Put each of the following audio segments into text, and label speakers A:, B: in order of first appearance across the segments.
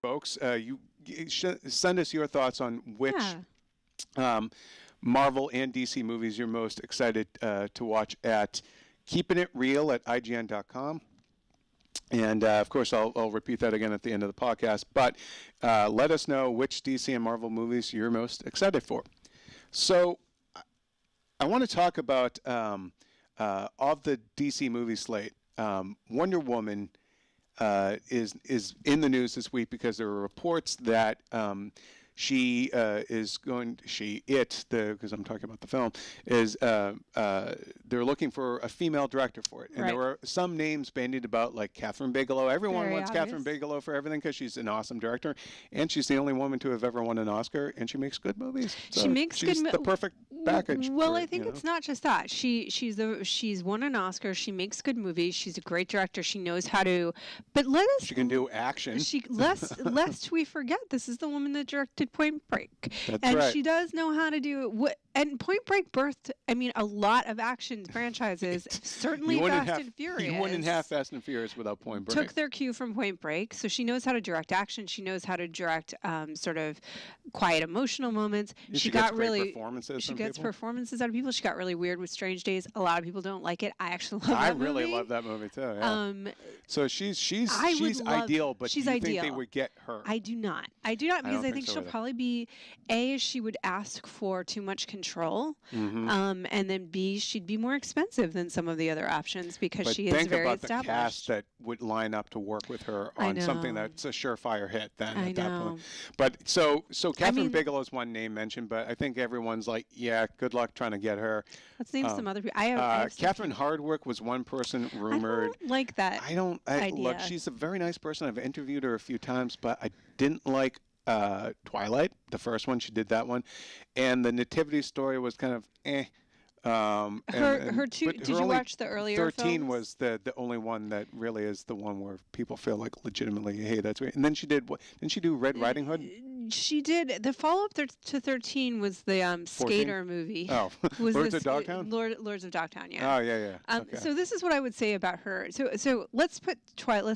A: folks. Send us your thoughts on which
B: Yeah.
A: Marvel and DC movies you're most excited to watch at Keeping It Real at IGN.com. And of course, I'll repeat that again at the end of the podcast. But let us know which DC and Marvel movies you're most excited for. So I want to talk about of the DC movie slate. Wonder Woman is in the news this week because there are reports that she is going. Because I'm talking about the film, is they're looking for a female director for it, and there were some names bandied about, like Catherine Bigelow. Everyone wants Catherine Bigelow for everything because she's an awesome director, and she's the only woman to have ever won an Oscar, and she makes good movies. So
B: she makes
A: she's the perfect package.
B: Well, I think it's not just that. She's won an Oscar. She makes good movies. She's a great director. She knows how to. But she
A: can do action.
B: Lest we forget, this is the woman that directed Point Break.
A: That's right.
B: She does know how to do it. And Point Break birthed, a lot of action franchises. Certainly Fast and Furious.
A: You wouldn't have Fast and Furious without Point Break.
B: Took their cue from Point Break. So she knows how to direct action. She knows how to direct sort of quiet emotional moments.
A: She got really performances.
B: She gets performances out of people. She got really weird with Strange Days. A lot of people don't like it. I actually love that movie.
A: I really love that movie too. Yeah. So she's ideal, but
B: she's
A: do you think they would get her?
B: I do not because I think she'll probably be she would ask for too much control, and then B, she'd be more expensive than some of the other options because she is very established.
A: Think about the cast that would line up to work with her on something that's a surefire hit then at that point. But so Catherine Bigelow's one name mentioned, but I think everyone's like, yeah, good luck trying to get her.
B: Let's name some other people.
A: Catherine Hardwicke was one person rumored.
B: I don't like that.
A: Look, she's a very nice person. I've interviewed her a few times, but I didn't like Twilight, the first one. She did that one, and the Nativity Story was kind of eh.
B: Did you watch the earlier
A: 13
B: films?
A: Was the only one that really is the one where people feel like legitimately, hey, that's great. And then she did what? Didn't she do Red Riding Hood?
B: She did. The follow-up to 13 was the skater movie.
A: Oh, Lords of Dogtown?
B: Lords of Dogtown, yeah.
A: Oh, yeah. Okay.
B: So this is what I would say about her. So let's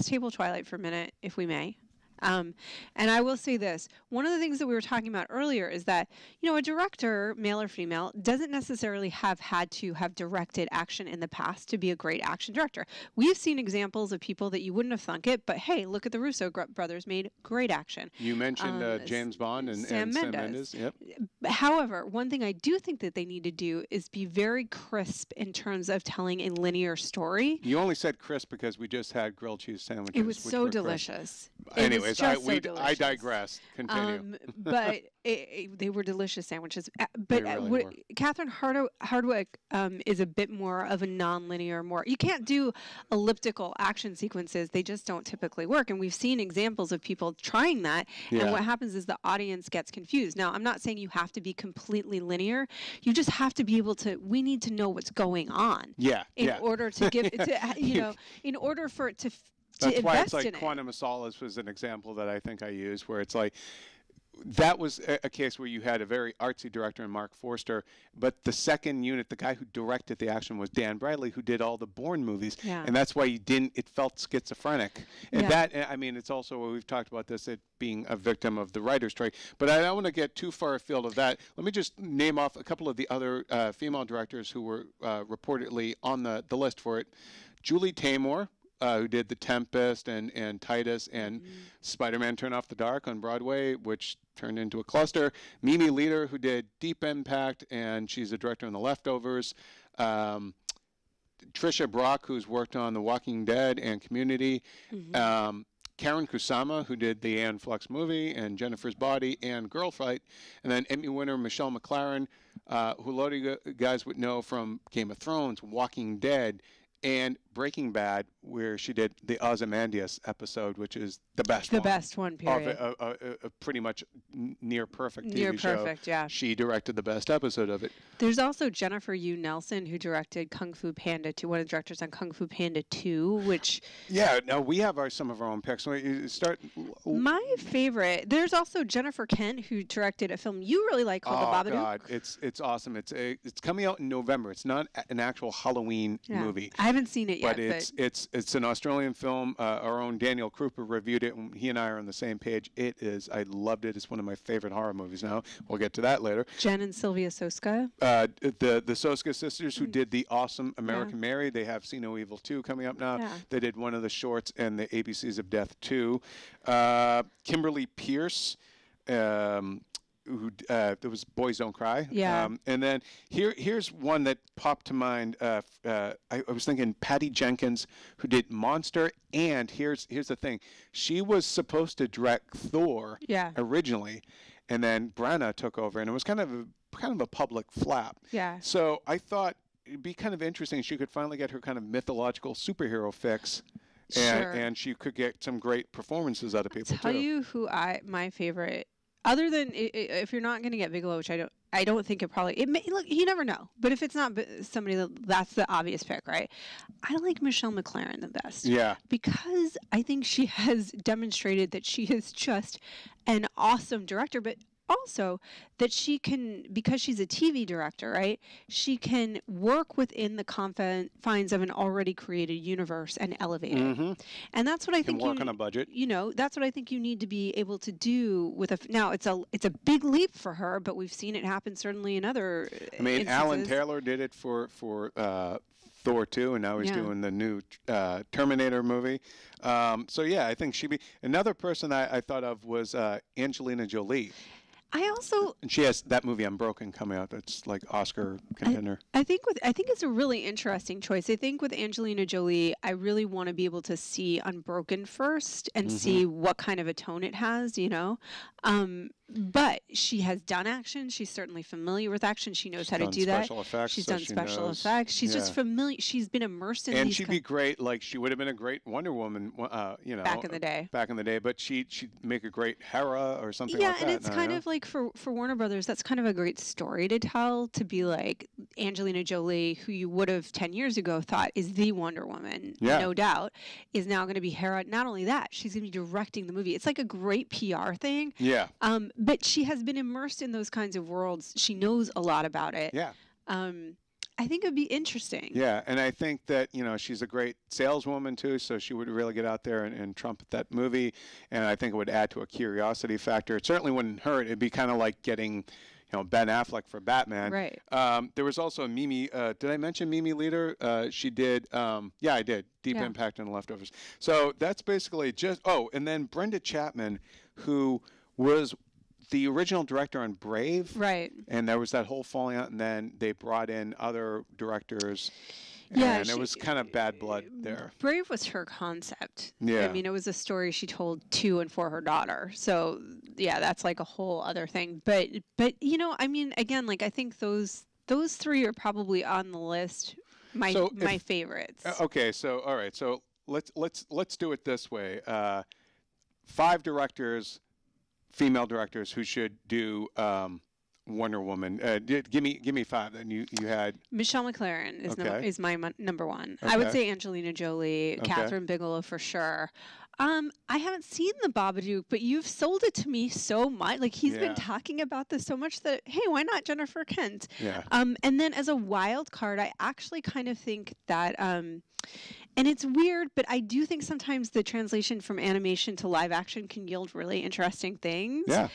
B: table Twilight for a minute, if we may. And I will say this. One of the things that we were talking about earlier is that, a director, male or female, doesn't necessarily have had to have directed action in the past to be a great action director. We've seen examples of people that you wouldn't have thunk it, but hey, look at the Russo brothers made great action.
A: You mentioned James Bond and Sam Mendes. Yep.
B: However, one thing I do think that they need to do is be very crisp in terms of telling a linear story.
A: You only said crisp because we just had grilled cheese sandwiches.
B: It was so delicious.
A: Anyways, I digress. Continue.
B: But they were delicious sandwiches. But
A: really were.
B: Catherine Hardwicke is a bit more of a non-linear, you can't do elliptical action sequences. They just don't typically work. And we've seen examples of people trying that. Yeah. And what happens is the audience gets confused. Now, I'm not saying you have to be completely linear. You just have to be able to, we need to know what's going on.
A: Yeah.
B: In order to give, in order for it to
A: That's why it's like Quantum of Solace was an example that I think I used, where it's like, that was a case where you had a very artsy director in Mark Forster, but the second unit, the guy who directed the action, was Dan Bradley, who did all the Bourne movies, and that's why it felt schizophrenic. And it's also, we've talked about this, it being a victim of the writer's strike, but I don't want to get too far afield of that. Let me just name off a couple of the other female directors who were reportedly on the list for it. Julie Taymor, who did The Tempest and Titus and Spider-Man Turn Off the Dark on Broadway, which turned into a cluster. Mimi Leder, who did Deep Impact, and she's a director on The Leftovers. Trisha Brock, who's worked on The Walking Dead and Community. Karen Kusama, who did the Aeon Flux movie and Jennifer's Body and Girl Fight. And then Emmy winner Michelle McLaren, who a lot of you guys would know from Game of Thrones, Walking Dead, and Breaking Bad, where she did the Ozymandias episode, which is the best one.
B: The best one, period.
A: Of a pretty much near perfect TV show.
B: Near perfect, yeah.
A: She directed the best episode of it.
B: There's also Jennifer Yu Nelson, who directed Kung Fu Panda 2, one of the directors on Kung Fu Panda 2, which...
A: Yeah, no, we have some of our own picks.
B: My favorite, there's also Jennifer Kent, who directed a film you really like called The Babadook.
A: Oh, God, it's awesome. It's coming out in November. It's not an actual Halloween movie.
B: I haven't seen it yet. yet.
A: But it's an Australian film. Our own Daniel Krupa reviewed it, and he and I are on the same page. I loved it. It's one of my favorite horror movies now. We'll get to that later.
B: Jen and Sylvia Soska.
A: The Soska sisters, who did the awesome American Mary. They have See No Evil 2 coming up now.
B: Yeah.
A: They did one of the shorts and the ABCs of Death 2. Kimberly Pierce. There was Boys Don't Cry.
B: Yeah.
A: And then here's one that popped to mind. I was thinking Patty Jenkins, who did Monster, and here's the thing. She was supposed to direct Thor originally, and then Brenna took over, and it was kind of a public flap.
B: Yeah.
A: So I thought it'd be kind of interesting. She could finally get her kind of mythological superhero fix. And she could get some great performances out of people,
B: too. I'll tell you who my favorite, other than if you're not going to get Bigelow, which I don't think it may, look, you never know. But if it's not somebody that's the obvious pick, right? I like Michelle McLaren the best.
A: Yeah.
B: Because I think she has demonstrated that she is just an awesome director, but also that she can, because she's a TV director, right? She can work within the confines of an already created universe and elevate it. And that's what I think.
A: Work on a budget.
B: That's what I think you need to be able to do with now it's a big leap for her, but we've seen it happen certainly in other.
A: I mean,
B: instances.
A: Alan Taylor did it for Thor 2, and now he's doing the new Terminator movie. So yeah, I think she'd be another person I thought of was Angelina Jolie. And she has that movie Unbroken coming out. That's like Oscar contender.
B: I think it's a really interesting choice. I think with Angelina Jolie, I really want to be able to see Unbroken first and see what kind of a tone it has, But she has done action. She's certainly familiar with action. She knows how to do that. She's done special effects. She's just familiar. She's been immersed in these.
A: And she'd be great. Like she would have been a great Wonder Woman,
B: back in the day.
A: Back in the day, but she'd make a great Hera or something like that.
B: Yeah, and it's kind of like for Warner Brothers, that's kind of a great story to tell. To be like Angelina Jolie, who you would have 10 years ago thought is the Wonder Woman, no doubt, is now going to be Hera. Not only that, she's going to be directing the movie. It's like a great PR thing.
A: Yeah.
B: But she has been immersed in those kinds of worlds. She knows a lot about it.
A: Yeah.
B: I think it would be interesting.
A: Yeah, and I think that, she's a great saleswoman too, so she would really get out there and trumpet that movie, and I think it would add to a curiosity factor. It certainly wouldn't hurt. It'd be kind of like getting, Ben Affleck for Batman.
B: Right.
A: There was also Mimi. Did I mention Mimi Leader? She did. Yeah, I did. Deep Impact and The Leftovers. So that's basically just. Oh, and then Brenda Chapman, who was the original director on Brave.
B: Right.
A: And there was that whole falling out, and then they brought in other directors.
B: Yeah,
A: and it was kind of bad blood there.
B: Brave was her concept.
A: Yeah.
B: I mean, it was a story she told to and for her daughter. So, yeah, that's like a whole other thing. But I mean, again, like I think those three are probably on the list. My favorites.
A: Okay, so all right, so let's do it this way. 5 directors, female directors who should do Wonder Woman. Give me 5. Then you had
B: Michelle McLaren is my number 1.
A: Okay.
B: I would say Angelina Jolie, Catherine Bigelow for sure. I haven't seen The Babadook, but you've sold it to me so much. Like he's been talking about this so much that hey, why not Jennifer Kent?
A: Yeah.
B: And then as a wild card, I actually kind of think that and it's weird, but I do think sometimes the translation from animation to live action can yield really interesting things.
A: Yeah.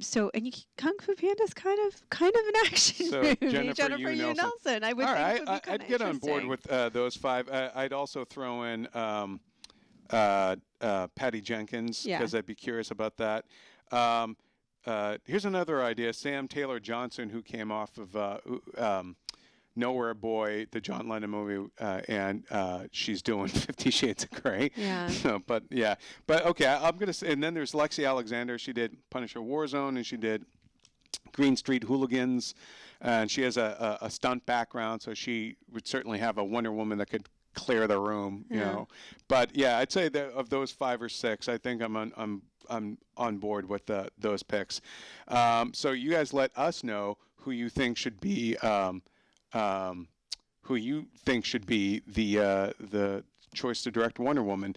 B: So Kung Fu Panda's kind of an action movie. Jennifer Yu Nelson. I would think would be
A: I'd get on board with those 5. I'd also throw in Patty Jenkins because I'd be curious about that. Here's another idea: Sam Taylor Johnson, who came off of Nowhere Boy, the John Lennon movie, and she's doing 50 Shades of Grey.
B: Yeah.
A: But okay, I'm gonna say. And then there's Lexi Alexander. She did Punisher Warzone, and she did Green Street Hooligans, and she has a stunt background, so she would certainly have a Wonder Woman that could clear the room, you know. But yeah, I'd say that of those 5 or 6, I think I'm on board with those picks. So you guys let us know who you think should be the choice to direct Wonder Woman.